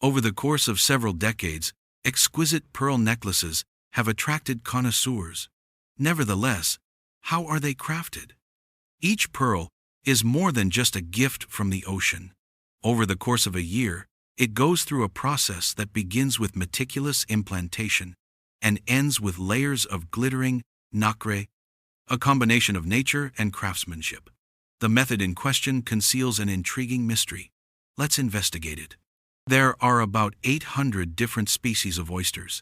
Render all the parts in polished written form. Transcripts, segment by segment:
Over the course of several decades, exquisite pearl necklaces have attracted connoisseurs. Nevertheless, how are they crafted? Each pearl is more than just a gift from the ocean. Over the course of a year, it goes through a process that begins with meticulous implantation and ends with layers of glittering nacre, a combination of nature and craftsmanship. The method in question conceals an intriguing mystery. Let's investigate it. There are about 800 different species of oysters,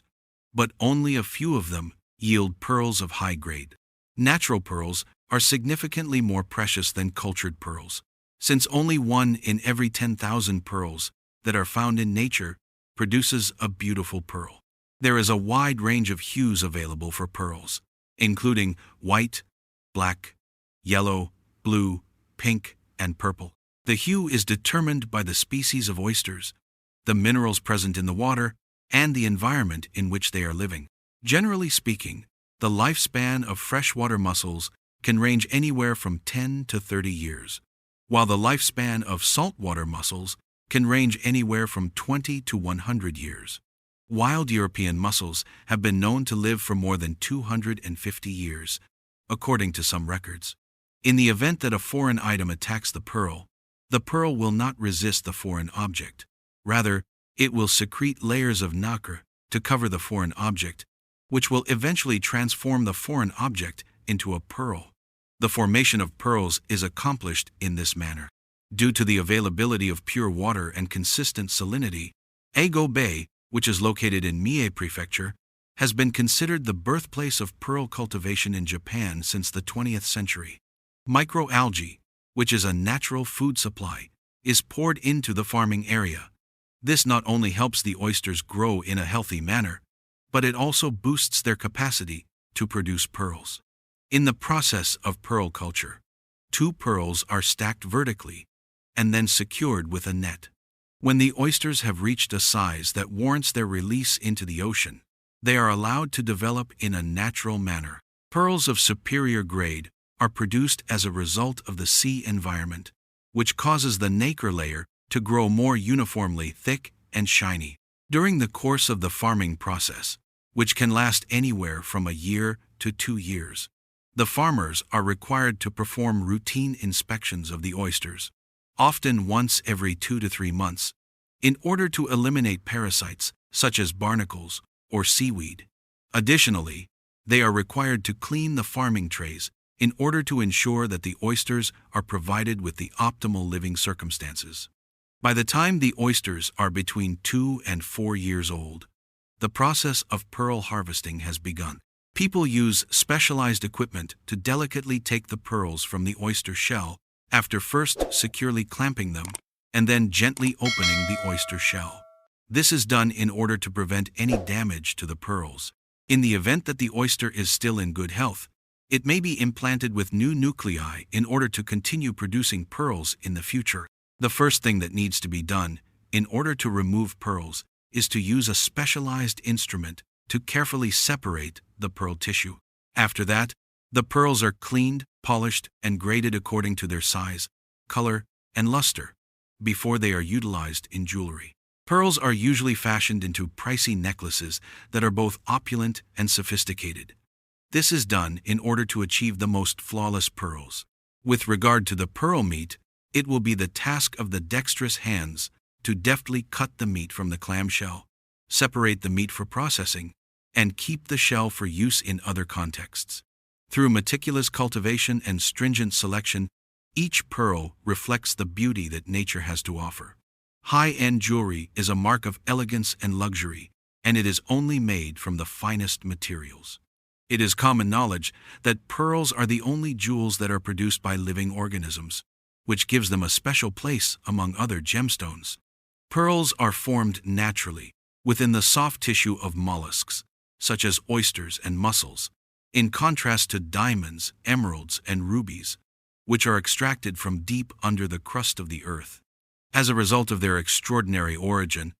but only a few of them yield pearls of high grade. Natural pearls are significantly more precious than cultured pearls, since only 1 in every 10,000 pearls that are found in nature produces a beautiful pearl. There is a wide range of hues available for pearls, including white, black, yellow, blue, pink, and purple. The hue is determined by the species of oysters, the minerals present in the water, and the environment in which they are living. Generally speaking, the lifespan of freshwater mussels can range anywhere from 10 to 30 years, while the lifespan of saltwater mussels can range anywhere from 20 to 100 years. Wild European mussels have been known to live for more than 250 years, according to some records. In the event that a foreign item attacks the pearl will not resist the foreign object. Rather, it will secrete layers of nacre to cover the foreign object, which will eventually transform the foreign object into a pearl. The formation of pearls is accomplished in this manner. Due to the availability of pure water and consistent salinity, Ego Bay, which is located in Mie Prefecture, has been considered the birthplace of pearl cultivation in Japan since the 20th century. Microalgae, which is a natural food supply, is poured into the farming area. This not only helps the oysters grow in a healthy manner, but it also boosts their capacity to produce pearls. In the process of pearl culture, 2 pearls are stacked vertically and then secured with a net. When the oysters have reached a size that warrants their release into the ocean, they are allowed to develop in a natural manner. Pearls of superior grade are produced as a result of the sea environment, which causes the nacre layer to grow more uniformly thick and shiny. During the course of the farming process, which can last anywhere from a year to 2 years, the farmers are required to perform routine inspections of the oysters, often once every 2 to 3 months, in order to eliminate parasites such as barnacles or seaweed. Additionally, they are required to clean the farming trays in order to ensure that the oysters are provided with the optimal living circumstances. By the time the oysters are between 2 and 4 years old, the process of pearl harvesting has begun. People use specialized equipment to delicately take the pearls from the oyster shell after first securely clamping them and then gently opening the oyster shell. This is done in order to prevent any damage to the pearls. In the event that the oyster is still in good health, it may be implanted with new nuclei in order to continue producing pearls in the future. The first thing that needs to be done in order to remove pearls is to use a specialized instrument to carefully separate the pearl tissue. After that, the pearls are cleaned, polished, and graded according to their size, color, and luster before they are utilized in jewelry. Pearls are usually fashioned into pricey necklaces that are both opulent and sophisticated. This is done in order to achieve the most flawless pearls. With regard to the pearl meat, it will be the task of the dexterous hands to deftly cut the meat from the clamshell, separate the meat for processing, and keep the shell for use in other contexts. Through meticulous cultivation and stringent selection, each pearl reflects the beauty that nature has to offer. High-end jewelry is a mark of elegance and luxury, and it is only made from the finest materials. It is common knowledge that pearls are the only jewels that are produced by living organisms, which gives them a special place among other gemstones. Pearls are formed naturally within the soft tissue of mollusks, such as oysters and mussels, in contrast to diamonds, emeralds, and rubies, which are extracted from deep under the crust of the earth. As a result of their extraordinary origin,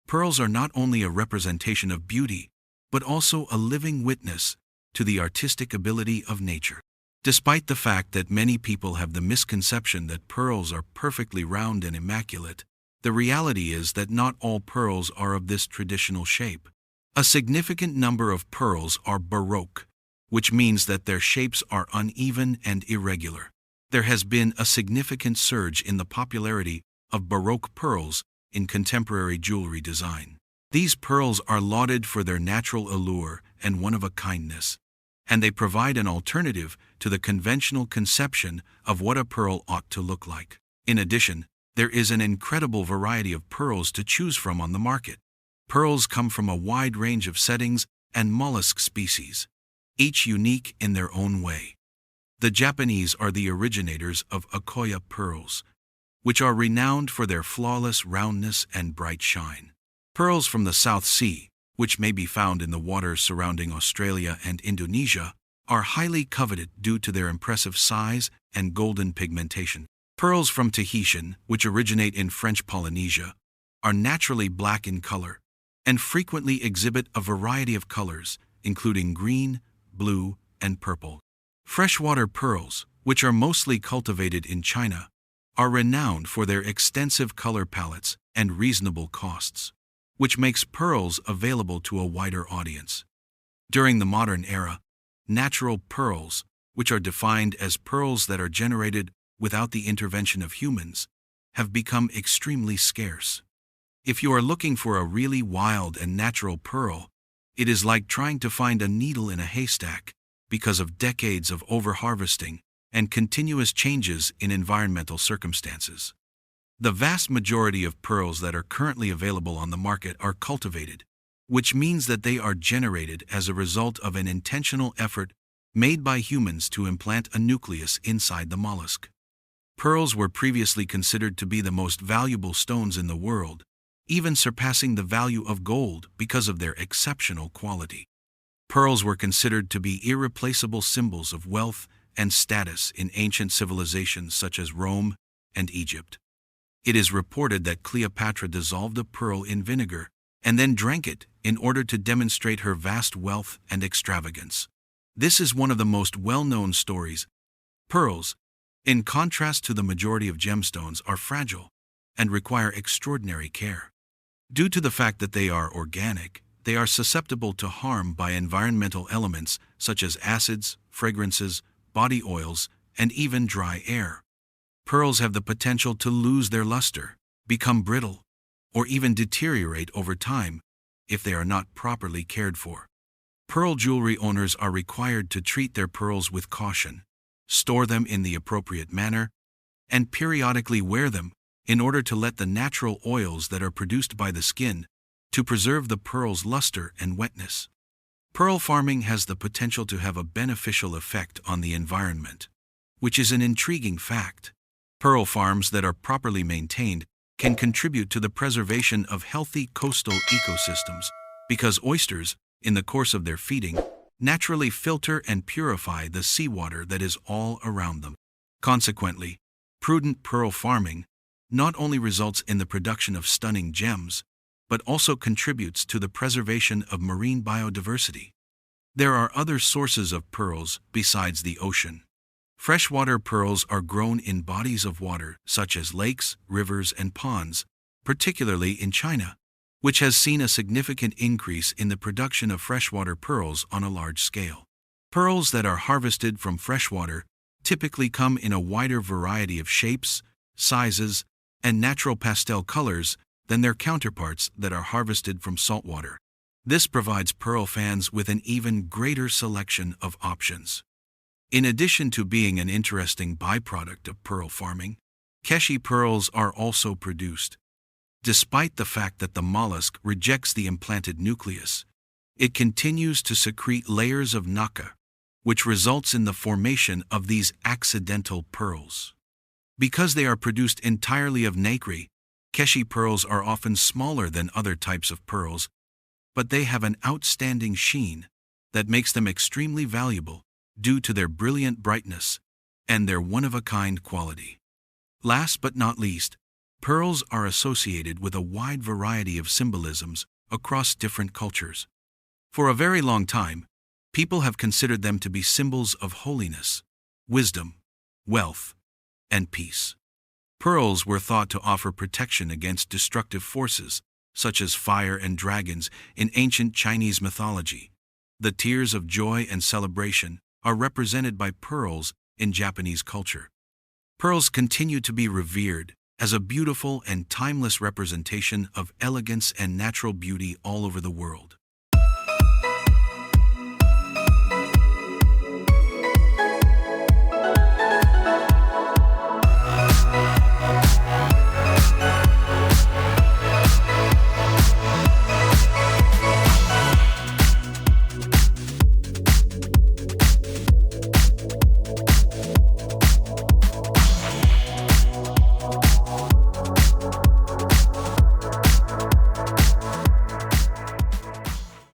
pearls are not only a representation of beauty, but also a living witness to the artistic ability of nature. Despite the fact that many people have the misconception that pearls are perfectly round and immaculate, The reality is that not all pearls are of this traditional shape. A significant number of pearls are Baroque, which means that their shapes are uneven and irregular. There has been a significant surge in the popularity of Baroque pearls in contemporary jewelry design. These pearls are lauded for their natural allure and one-of-a-kindness, and they provide an alternative to the conventional conception of what a pearl ought to look like. In addition, there is an incredible variety of pearls to choose from on the market. Pearls come from a wide range of settings and mollusk species, each unique in their own way. The Japanese are the originators of Akoya pearls, which are renowned for their flawless roundness and bright shine. Pearls from the South Sea, which may be found in the waters surrounding Australia and Indonesia, are highly coveted due to their impressive size and golden pigmentation. Pearls from Tahitian, which originate in French Polynesia, are naturally black in color and frequently exhibit a variety of colors, including green, blue, and purple. Freshwater pearls, which are mostly cultivated in China, are renowned for their extensive color palettes and reasonable costs, which makes pearls available to a wider audience. During the modern era, natural pearls, which are defined as pearls that are generated without the intervention of humans, have become extremely scarce. If you are looking for a really wild and natural pearl, it is like trying to find a needle in a haystack because of decades of overharvesting and continuous changes in environmental circumstances. The vast majority of pearls that are currently available on the market are cultivated, which means that they are generated as a result of an intentional effort made by humans to implant a nucleus inside the mollusk. Pearls were previously considered to be the most valuable stones in the world, even surpassing the value of gold because of their exceptional quality. Pearls were considered to be irreplaceable symbols of wealth and status in ancient civilizations such as Rome and Egypt. It is reported that Cleopatra dissolved a pearl in vinegar and then drank it in order to demonstrate her vast wealth and extravagance. This is one of the most well-known stories. Pearls, in contrast to the majority of gemstones, are fragile and require extraordinary care. Due to the fact that they are organic, they are susceptible to harm by environmental elements such as acids, fragrances, body oils, and even dry air. Pearls have the potential to lose their luster, become brittle, or even deteriorate over time if they are not properly cared for. Pearl jewelry owners are required to treat their pearls with caution, store them in the appropriate manner, and periodically wear them in order to let the natural oils that are produced by the skin to preserve the pearl's luster and wetness. Pearl farming has the potential to have a beneficial effect on the environment, which is an intriguing fact. Pearl farms that are properly maintained can contribute to the preservation of healthy coastal ecosystems because oysters, in the course of their feeding, naturally filter and purify the seawater that is all around them. Consequently, prudent pearl farming not only results in the production of stunning gems, but also contributes to the preservation of marine biodiversity. There are other sources of pearls besides the ocean. Freshwater pearls are grown in bodies of water such as lakes, rivers, and ponds, particularly in China, which has seen a significant increase in the production of freshwater pearls on a large scale. Pearls that are harvested from freshwater typically come in a wider variety of shapes, sizes, and natural pastel colors than their counterparts that are harvested from saltwater. This provides pearl fans with an even greater selection of options. In addition to being an interesting byproduct of pearl farming, keshi pearls are also produced. Despite the fact that the mollusk rejects the implanted nucleus, it continues to secrete layers of nacre, which results in the formation of these accidental pearls. Because they are produced entirely of nacre, keshi pearls are often smaller than other types of pearls, but they have an outstanding sheen that makes them extremely valuable due to their brilliant brightness and their one-of-a-kind quality. Last but not least, pearls are associated with a wide variety of symbolisms across different cultures. For a very long time, people have considered them to be symbols of holiness, wisdom, wealth, and peace. Pearls were thought to offer protection against destructive forces, such as fire and dragons, in ancient Chinese mythology. The tears of joy and celebration are represented by pearls in Japanese culture. Pearls continue to be revered as a beautiful and timeless representation of elegance and natural beauty all over the world.